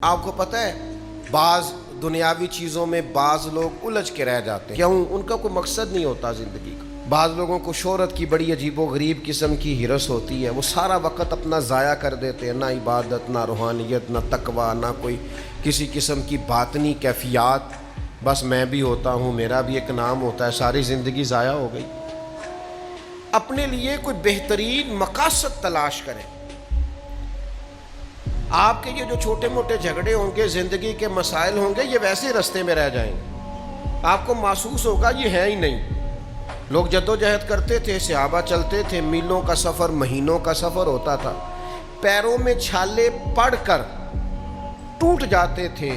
آپ کو پتہ ہے بعض دنیاوی چیزوں میں بعض لوگ الجھ کے رہ جاتے ہیں، کیوں؟ ان کا کوئی مقصد نہیں ہوتا زندگی کا۔ بعض لوگوں کو شہرت کی بڑی عجیب و غریب قسم کی ہرس ہوتی ہے، وہ سارا وقت اپنا ضائع کر دیتے ہیں، نہ عبادت، نہ روحانیت، نہ تقوی، نہ کوئی کسی قسم کی باطنی کیفیات۔ بس میں بھی ہوتا ہوں، میرا بھی ایک نام ہوتا ہے، ساری زندگی ضائع ہو گئی۔ اپنے لیے کوئی بہترین مقاصد تلاش کریں۔ آپ کے یہ جو چھوٹے موٹے جھگڑے ہوں گے، زندگی کے مسائل ہوں گے، یہ ویسے رستے میں رہ جائیں گے۔ آپ کو محسوس ہوگا یہ ہے ہی نہیں۔ لوگ جدوجہد کرتے تھے، صحابہ چلتے تھے، میلوں کا سفر، مہینوں کا سفر ہوتا تھا، پیروں میں چھالے پڑ کر ٹوٹ جاتے تھے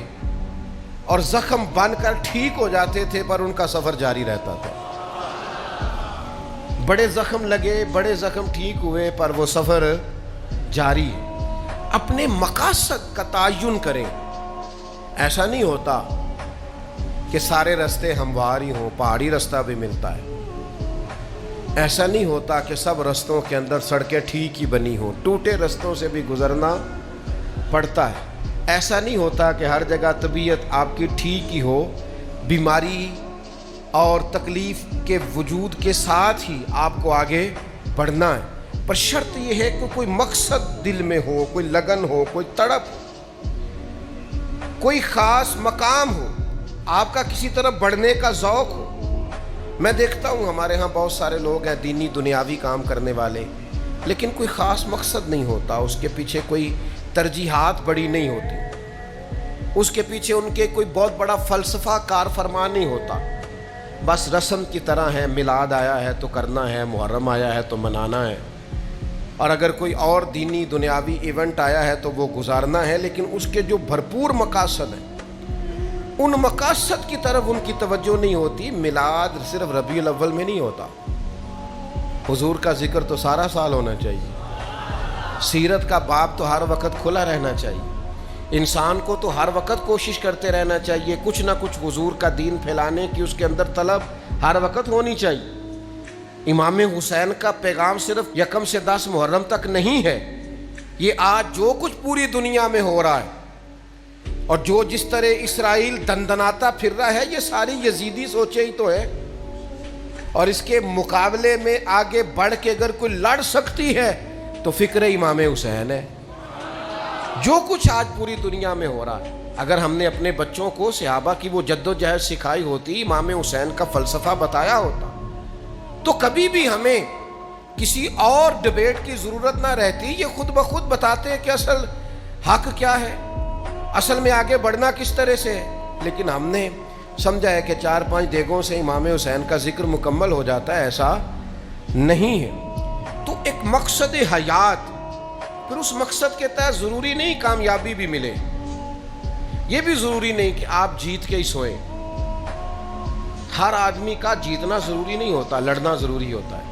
اور زخم بن کر ٹھیک ہو جاتے تھے، پر ان کا سفر جاری رہتا تھا۔ بڑے زخم لگے، بڑے زخم ٹھیک ہوئے، پر وہ سفر جاری ہے۔ اپنے مقاصد کا تعین کریں۔ ایسا نہیں ہوتا کہ سارے راستے ہموار ہی ہوں، پہاڑی راستہ بھی ملتا ہے۔ ایسا نہیں ہوتا کہ سب رستوں کے اندر سڑکیں ٹھیک ہی بنی ہوں، ٹوٹے رستوں سے بھی گزرنا پڑتا ہے۔ ایسا نہیں ہوتا کہ ہر جگہ طبیعت آپ کی ٹھیک ہی ہو، بیماری اور تکلیف کے وجود کے ساتھ ہی آپ کو آگے بڑھنا ہے۔ پر شرط یہ ہے کہ کوئی مقصد دل میں ہو، کوئی لگن ہو، کوئی تڑپ، کوئی خاص مقام ہو، آپ کا کسی طرف بڑھنے کا ذوق ہو۔ میں دیکھتا ہوں ہمارے ہاں بہت سارے لوگ ہیں دینی دنیاوی کام کرنے والے، لیکن کوئی خاص مقصد نہیں ہوتا، اس کے پیچھے کوئی ترجیحات بڑی نہیں ہوتی، اس کے پیچھے ان کے کوئی بہت بڑا فلسفہ کار فرما نہیں ہوتا۔ بس رسم کی طرح ہے، میلاد آیا ہے تو کرنا ہے، محرم آیا ہے تو منانا ہے، اور اگر کوئی اور دینی دنیاوی ایونٹ آیا ہے تو وہ گزارنا ہے، لیکن اس کے جو بھرپور مقاصد ہیں ان مقاصد کی طرف ان کی توجہ نہیں ہوتی۔ میلاد صرف ربیع الاول میں نہیں ہوتا، حضور کا ذکر تو سارا سال ہونا چاہیے، سیرت کا باب تو ہر وقت کھلا رہنا چاہیے، انسان کو تو ہر وقت کوشش کرتے رہنا چاہیے، کچھ نہ کچھ حضور کا دین پھیلانے کی اس کے اندر طلب ہر وقت ہونی چاہیے۔ امام حسین کا پیغام صرف 1 سے 10 محرم تک نہیں ہے، یہ آج جو کچھ پوری دنیا میں ہو رہا ہے اور جو جس طرح اسرائیل دندناتا پھر رہا ہے، یہ ساری یزیدی سوچے ہی تو ہے، اور اس کے مقابلے میں آگے بڑھ کے اگر کوئی لڑ سکتی ہے تو فکر امام حسین ہے۔ جو کچھ آج پوری دنیا میں ہو رہا ہے، اگر ہم نے اپنے بچوں کو صحابہ کی وہ جدوجہد سکھائی ہوتی، امام حسین کا فلسفہ بتایا ہوتا، تو کبھی بھی ہمیں کسی اور ڈیبیٹ کی ضرورت نہ رہتی۔ یہ خود بخود بتاتے ہیں کہ اصل حق کیا ہے، اصل میں آگے بڑھنا کس طرح سے ہے، لیکن ہم نے سمجھا ہے کہ 4-5 دیگوں سے امام حسین کا ذکر مکمل ہو جاتا ہے، ایسا نہیں ہے۔ تو ایک مقصد حیات، پھر اس مقصد کے تحت ضروری نہیں کامیابی بھی ملے، یہ بھی ضروری نہیں کہ آپ جیت کے ہی سوئیں۔ ہر آدمی کا جیتنا ضروری نہیں ہوتا، لڑنا ضروری ہوتا ہے۔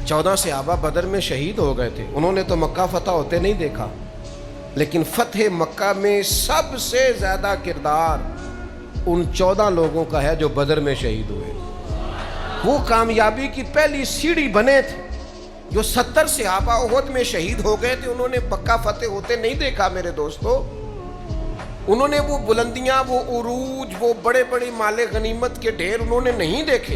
14 صحابہ بدر میں شہید ہو گئے تھے، انہوں نے تو مکہ فتح ہوتے نہیں دیکھا، لیکن فتح مکہ میں سب سے زیادہ کردار ان 14 لوگوں کا ہے جو بدر میں شہید ہوئے۔ وہ کامیابی کی پہلی سیڑھی بنے تھے۔ جو 70 صحابہ احد میں شہید ہو گئے تھے، انہوں نے مکہ فتح ہوتے نہیں دیکھا میرے دوستو، انہوں نے وہ بلندیاں، وہ عروج، وہ بڑے بڑے مال غنیمت کے ڈھیر انہوں نے نہیں دیکھے۔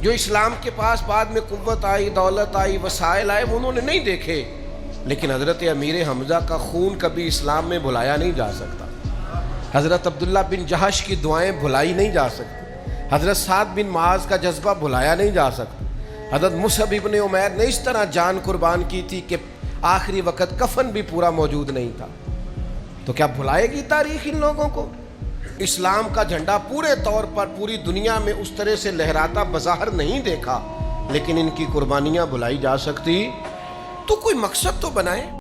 جو اسلام کے پاس بعد میں قوت آئی، دولت آئی، وسائل آئے، وہ انہوں نے نہیں دیکھے، لیکن حضرت امیر حمزہ کا خون کبھی اسلام میں بھلایا نہیں جا سکتا، حضرت عبداللہ بن جہش کی دعائیں بھلائی نہیں جا سکتی، حضرت سعد بن معاذ کا جذبہ بھلایا نہیں جا سکتا، حضرت مصعب ابن عمیر نے اس طرح جان قربان کی تھی کہ آخری وقت کفن بھی پورا موجود نہیں تھا۔ تو کیا بھلائے گی تاریخ ان لوگوں کو؟ اسلام کا جھنڈا پورے طور پر پوری دنیا میں اس طرح سے لہراتا بظاہر نہیں دیکھا، لیکن ان کی قربانیاں بھلائی جا سکتی؟ تو کوئی مقصد تو بنائے۔